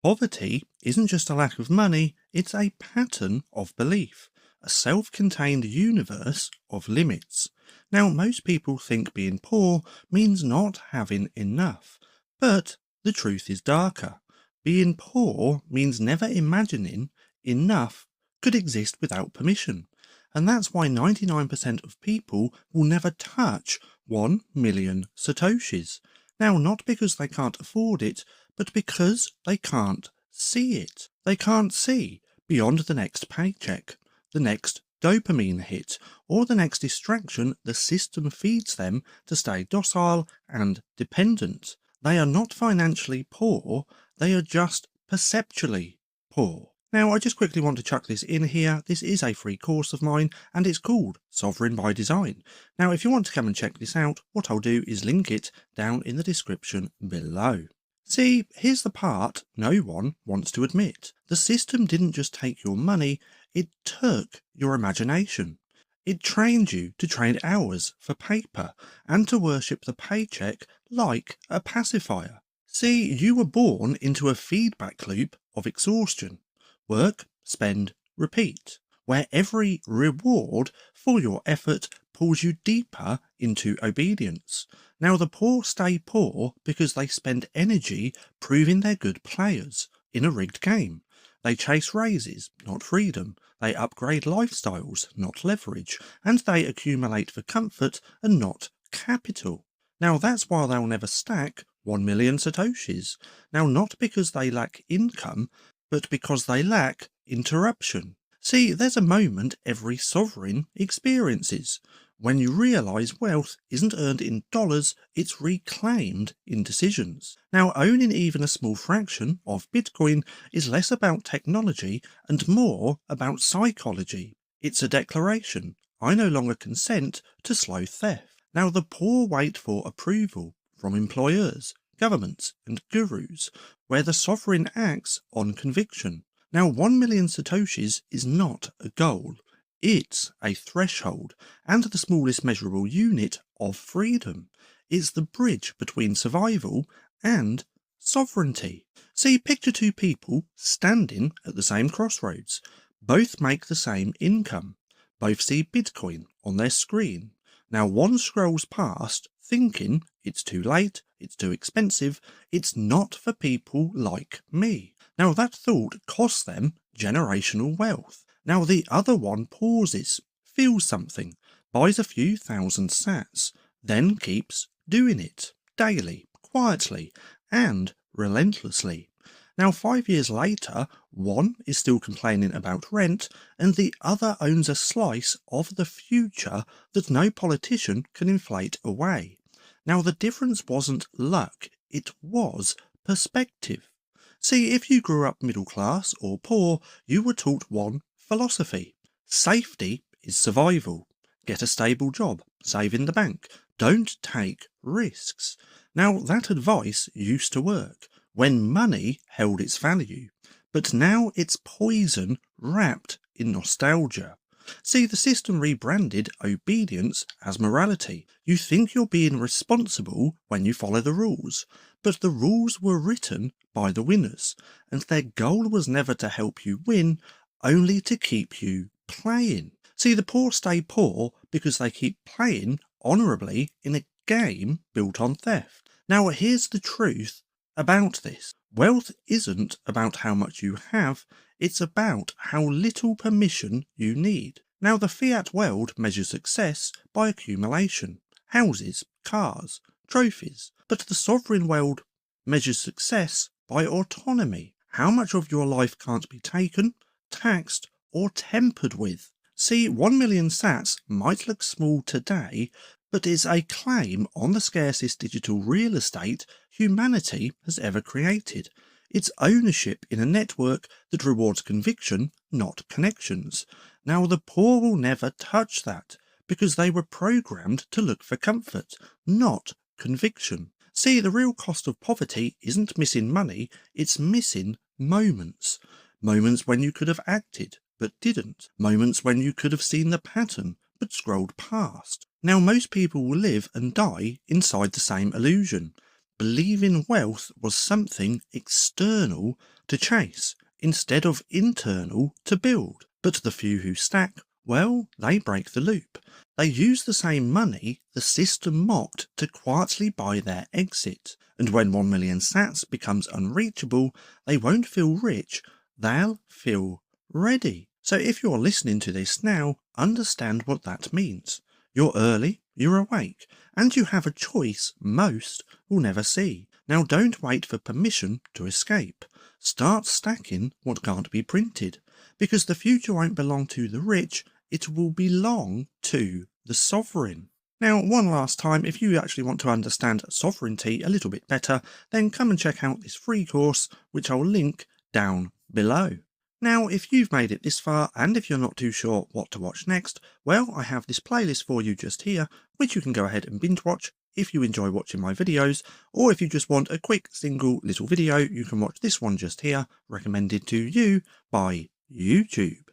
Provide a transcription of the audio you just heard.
Poverty isn't just a lack of money, it's a pattern of belief, a self-contained universe of limits. Now, most people think being poor means not having enough, but the truth is darker. Being poor means never imagining enough could exist without permission. And that's why 99% of people will never touch 1 million satoshis. Now, not because they can't afford it, but because they can't see it. They can't see beyond the next paycheck, the next dopamine hit, or the next distraction the system feeds them to stay docile and dependent. They are not financially poor, they are just perceptually poor. Now, I just quickly want to chuck this in here. This is a free course of mine, and it's called Sovereign by Design. Now, if you want to come and check this out, what I'll do is link it down in the description below. See, here's the part no one wants to admit. The system didn't just take your money, it took your imagination. It trained you to trade hours for paper and to worship the paycheck like a pacifier. See, you were born into a feedback loop of exhaustion. Work, spend, repeat, where every reward for your effort pulls you deeper into obedience. Now, the poor stay poor because they spend energy proving they're good players in a rigged game. They chase raises, not freedom. They upgrade lifestyles, not leverage. And they accumulate for comfort and not capital. Now, that's why they'll never stack 1 million satoshis. Now, not because they lack income, but because they lack interruption. See, there's a moment every sovereign experiences when you realise wealth isn't earned in dollars, it's reclaimed in decisions. Now, owning even a small fraction of Bitcoin is less about technology and more about psychology. It's a declaration. I no longer consent to slow theft. Now, the poor wait for approval from employers, governments and gurus, where the sovereign acts on conviction. Now, 1 million satoshis is not a goal. It's a threshold and the smallest measurable unit of freedom. It's the bridge between survival and sovereignty. See, picture two people standing at the same crossroads. Both make the same income. Both see Bitcoin on their screen. Now, one scrolls past thinking it's too late, it's too expensive, it's not for people like me. Now, that thought costs them generational wealth. Now, the other one pauses, feels something, buys a few thousand sats, then keeps doing it daily, quietly, and relentlessly. Now, 5 years later, one is still complaining about rent, and the other owns a slice of the future that no politician can inflate away. Now, the difference wasn't luck, it was perspective. See, if you grew up middle class or poor, you were taught one philosophy. Safety is survival. Get a stable job, save in the bank, don't take risks. Now, that advice used to work when money held its value, but now it's poison wrapped in nostalgia. See, the system rebranded obedience as morality. You think you're being responsible when you follow the rules, but the rules were written by the winners, and their goal was never to help you win, only to keep you playing. See, the poor stay poor because they keep playing honorably in a game built on theft. Now, here's the truth about this. Wealth isn't about how much you have, it's about how little permission you need. Now, the fiat world measures success by accumulation, houses, cars, trophies, but the sovereign world measures success by autonomy. How much of your life can't be taken, taxed, or tempered with. See, 1 million sats might look small today, but is a claim on the scarcest digital real estate humanity has ever created. It's ownership in a network that rewards conviction, not connections. Now, the poor will never touch that, because they were programmed to look for comfort, not conviction. See, the real cost of poverty isn't missing money, it's missing moments. Moments when you could have acted, but didn't. Moments when you could have seen the pattern, but scrolled past. Now, most people will live and die inside the same illusion. believing wealth was something external to chase, instead of internal to build. But the few who stack, well, they break the loop. They use the same money the system mocked to quietly buy their exit. And when 1 million sats becomes unreachable, they won't feel rich, they'll feel ready. So if you're listening to this now, understand what that means. You're early, you're awake, and you have a choice most will never see. Now don't wait for permission to escape. Start stacking what can't be printed, because the future won't belong to the rich, it will belong to the sovereign. Now, one last time, if you actually want to understand sovereignty a little bit better, then come and check out this free course, which I'll link down below. Now, if you've made it this far, and if you're not too sure what to watch next, well, I have this playlist for you just here, which you can go ahead and binge watch if you enjoy watching my videos, or if you just want a quick single little video, you can watch this one just here, recommended to you by YouTube.